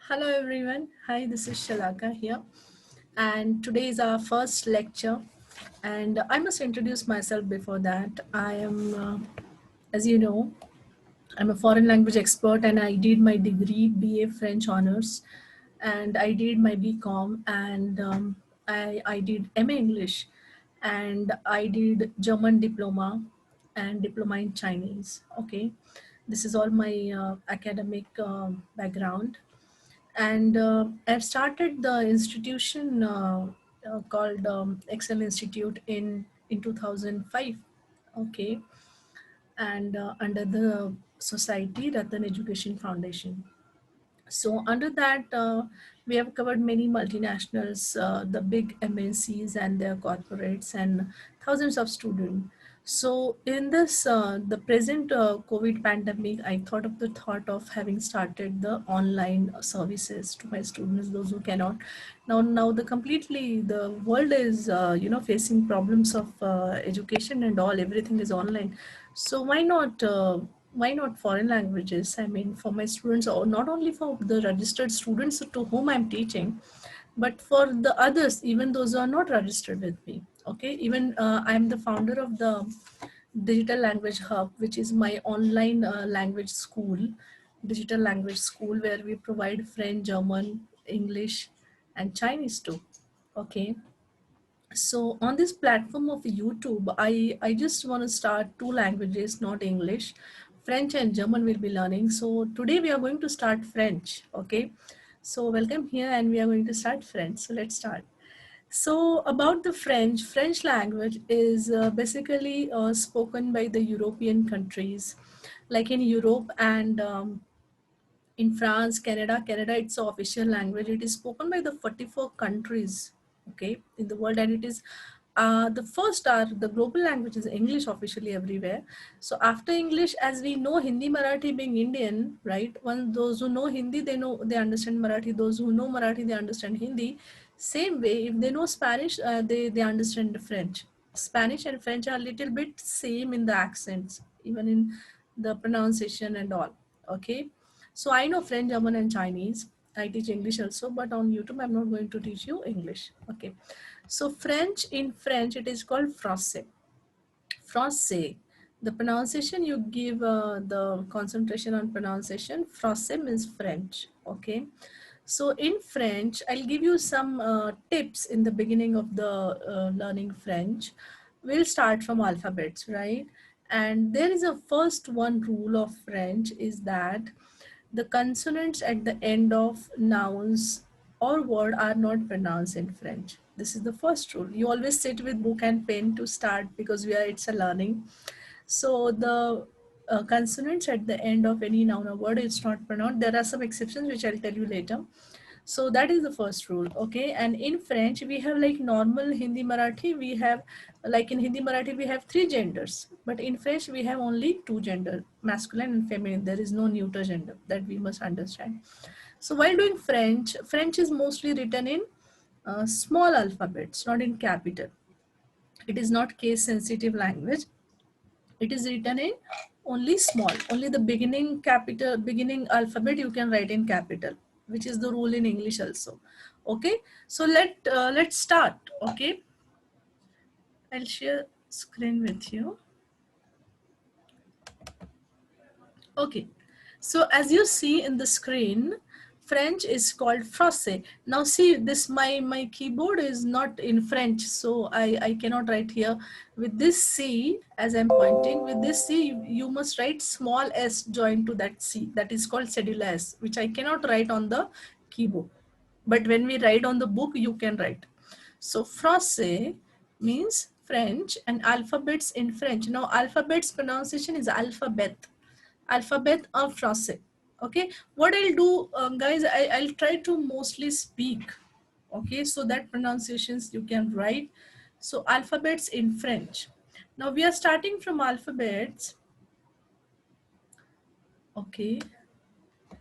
Hello everyone. Hi, this is Shalaka here. And today is our first lecture. And I must introduce myself before that. I am, as you know, I'm a foreign language expert and I did my degree BA French honors and I did my BCom and I did MA English and I did German diploma and diploma in Chinese. Okay. This is all my academic background and I've started the institution called Excel Institute in 2005. Okay, and under the society Ratan Education Foundation. So under that, we have covered many multinationals, the big MNCs and their corporates, and thousands of students. So in this, the present COVID pandemic, I thought of the thought of having started the online services to my students, those who cannot. Now the completely the world is facing problems of education and all. Everything is online. So why not foreign languages? I mean, for my students, or not only for the registered students to whom I'm teaching, but for the others, even those who are not registered with me. Okay, even I'm the founder of the Digital Language Hub, which is my online language school, digital language school, where we provide French, German, English, and Chinese too. Okay, so on this platform of YouTube, I just want to start two languages, not English. French and German will be learning. So today we are going to start French. Okay, so welcome here and we are going to start French. So let's start. So about the French language is basically spoken by the European countries, like in Europe and in France, Canada, it's the official language. It is spoken by the 44 countries, okay, in the world, and it is the first are the global language is English officially everywhere. So after English, as we know, Hindi, Marathi being Indian, right? When those who know Hindi, they understand Marathi. Those who know Marathi, they understand Hindi. Same way, if they know Spanish, they understand the French. Spanish and French are a little bit same in the accents, even in the pronunciation and all. Okay, so I know French, German, and Chinese. I teach English also, but on YouTube, I'm not going to teach you English. Okay. So French, in French, it is called français. Français. The pronunciation you give the concentration on pronunciation. Français means French. Okay. So in French, I'll give you some tips in the beginning of the learning French. We'll start from alphabets, right? And there is a first one rule of French is that the consonants at the end of nouns or word are not pronounced in French. This is the first rule. You always sit with book and pen to start because it's a learning. So the consonants at the end of any noun or word is not pronounced. There are some exceptions which I'll tell you later. So that is the first rule. Okay, and in French we have like normal Hindi Marathi, we have like in Hindi Marathi we have three genders, but in French we have only two gender, masculine and feminine. There is no neuter gender, that we must understand. So while doing French is mostly written in small alphabets, not in capital. It is not case sensitive language. It is written in only small, only the beginning capital, beginning alphabet you can write in capital, which is the rule in English also. Okay, so let's start. Okay, I'll share screen with you. Okay, so as you see in the screen, French is called français. Now see this, my keyboard is not in French, so I cannot write here. With this C, as I'm pointing, with this C, you must write small s joined to that C. That is called cedula S, which I cannot write on the keyboard. But when we write on the book, you can write. So français means French and alphabets in French. Now alphabets pronunciation is alphabet or français. Okay, what I'll do, guys, I'll try to mostly speak. Okay, so that pronunciations you can write. So alphabets in French. Now we are starting from alphabets. Okay,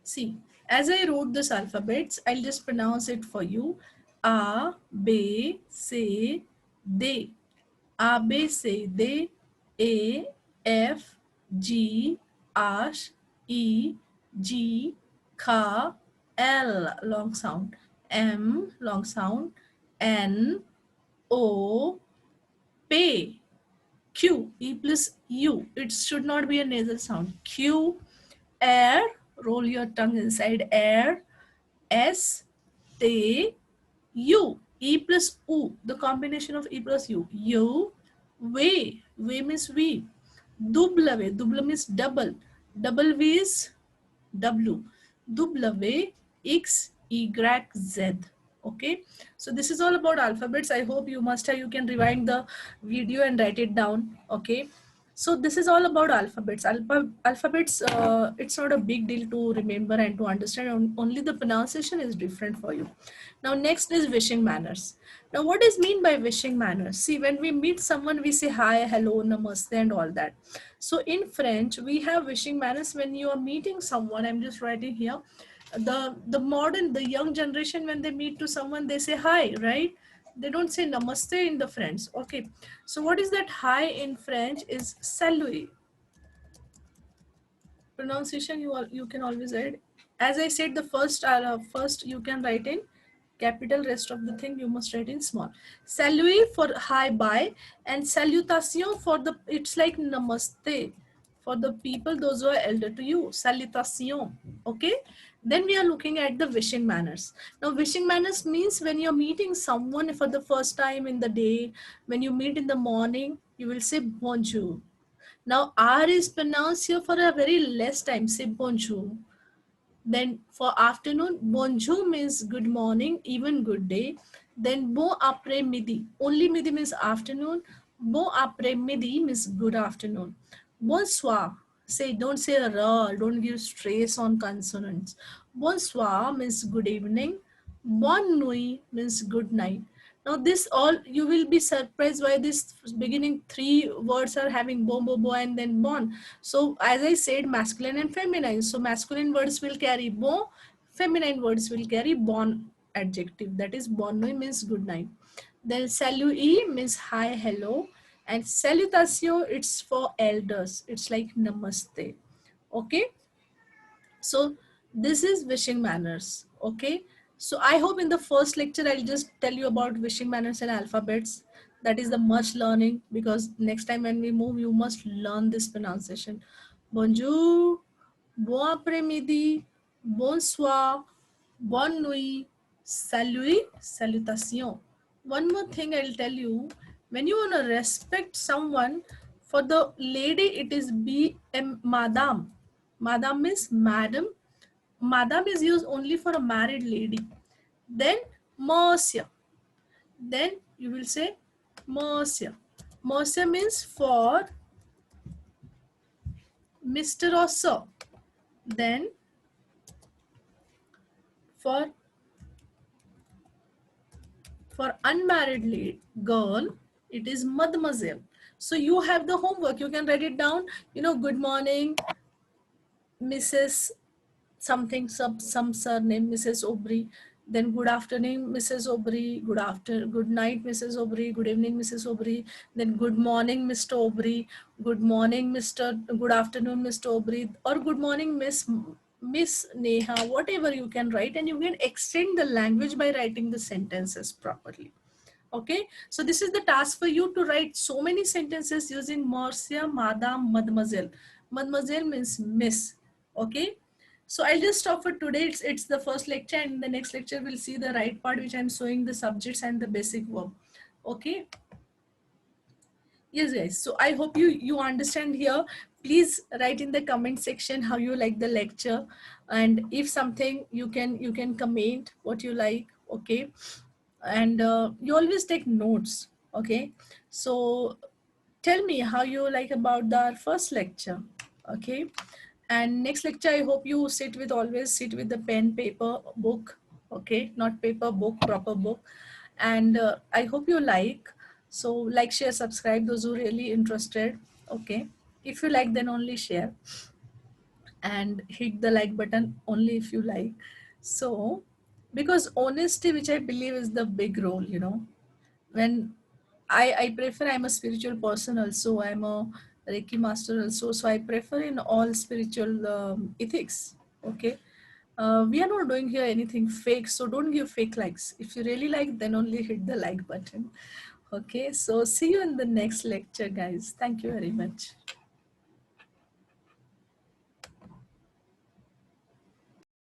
see, as I wrote this alphabets, I'll just pronounce it for you. A, B, C, D. A, B, C, D, A, F, G, H, E, G, K, L long sound, M long sound, N, O, P, Q, E plus U. It should not be a nasal sound. Q, air, roll your tongue inside air. S, T, U, E plus U, the combination of E plus U. U, V, V means V. W, W means double. Double V is W. W, X, Y, Z. Okay, so this is all about alphabets. I hope you must have, you can rewind the video and write it down. Okay, so this is all about alphabets. Alphabets, it's not a big deal to remember and to understand. Only the pronunciation is different for you. Now next is wishing manners. Now what is mean by wishing manners? See, when we meet someone, we say hi, hello, namaste and all that. So in French, we have wishing manners when you are meeting someone. I'm just writing here. The young generation, when they meet to someone, they say hi, right? They don't say namaste in the French. Okay. So what is that hi in French is salut. Pronunciation you can always write. As I said, the first you can write in capital, rest of the thing you must write in small. Salut for hi bye, and salutation for the, it's like namaste for the people those who are elder to you. Salutation. Okay, then we are looking at the wishing manners. Now wishing manners means when you're meeting someone for the first time in the day, when you meet in the morning, you will say bonjour. Now R is pronounced here for a very less time. Say bonjour. Then for afternoon, bonjour means good morning, even good day. Then bon après midi. Only midi means afternoon. Bon après midi means good afternoon. Bonsoir. Say, don't say ra, don't give stress on consonants. Bonsoir means good evening. Bonne nuit means good night. Now this all, you will be surprised why this beginning three words are having bo, bo, bo and then bon. So as I said, masculine and feminine. So masculine words will carry bon, feminine words will carry bon adjective. That is bonne nuit means good night. Then salut means hi, hello. And salutation, it's for elders. It's like namaste. Okay. So this is wishing manners. Okay, so I hope in the first lecture I'll just tell you about wishing manners and alphabets. That is the much learning, because next time when we move, you must learn this pronunciation. Bonjour, bon après-midi, bonsoir, bonne nuit, salut, salutation. One more thing I'll tell you, when you want to respect someone, for the lady it is be madam. Madam is madam. Madam is used only for a married lady. Then monsieur. Then you will say monsieur. Monsieur means for Mr. or Sir. Then for unmarried girl, it is mademoiselle. So you have the homework. You can write it down. You know, good morning, Mrs. something, some surname, Mrs. Aubry. Then good afternoon, Mrs. Aubry. Good night, Mrs. Aubry. Good evening, Mrs. Aubry. Then good morning, Mr. Aubry. Good morning, Mr. Good afternoon, Mr. Aubry. Or good morning, Miss Neha. Whatever you can write, and you can extend the language by writing the sentences properly. Okay, so this is the task for you to write so many sentences using Marcia, Madame, Mademoiselle. Mademoiselle means miss. Okay, so I'll just stop for today. It's the first lecture, and the next lecture we'll see the right part, which I'm showing the subjects and the basic verb. Okay. Yes, guys. So I hope you understand here. Please write in the comment section how you like the lecture, and if something you can comment what you like. Okay, and you always take notes. Okay, so tell me how you like about the first lecture. Okay, and next lecture I hope you always sit with the pen, paper, book. Okay, not paper, book, proper book. And I hope you like. So like, share, subscribe those who really interested. Okay, if you like, then only share, and hit the like button only if you like. So because honesty, which I believe is the big role, when I prefer, I'm a spiritual person also, I'm a Reiki master also, so I prefer in all spiritual ethics. Okay, We are not doing here anything fake, so don't give fake likes. If you really like, then only hit the like button. Okay, so see you in the next lecture, guys. Thank you very much.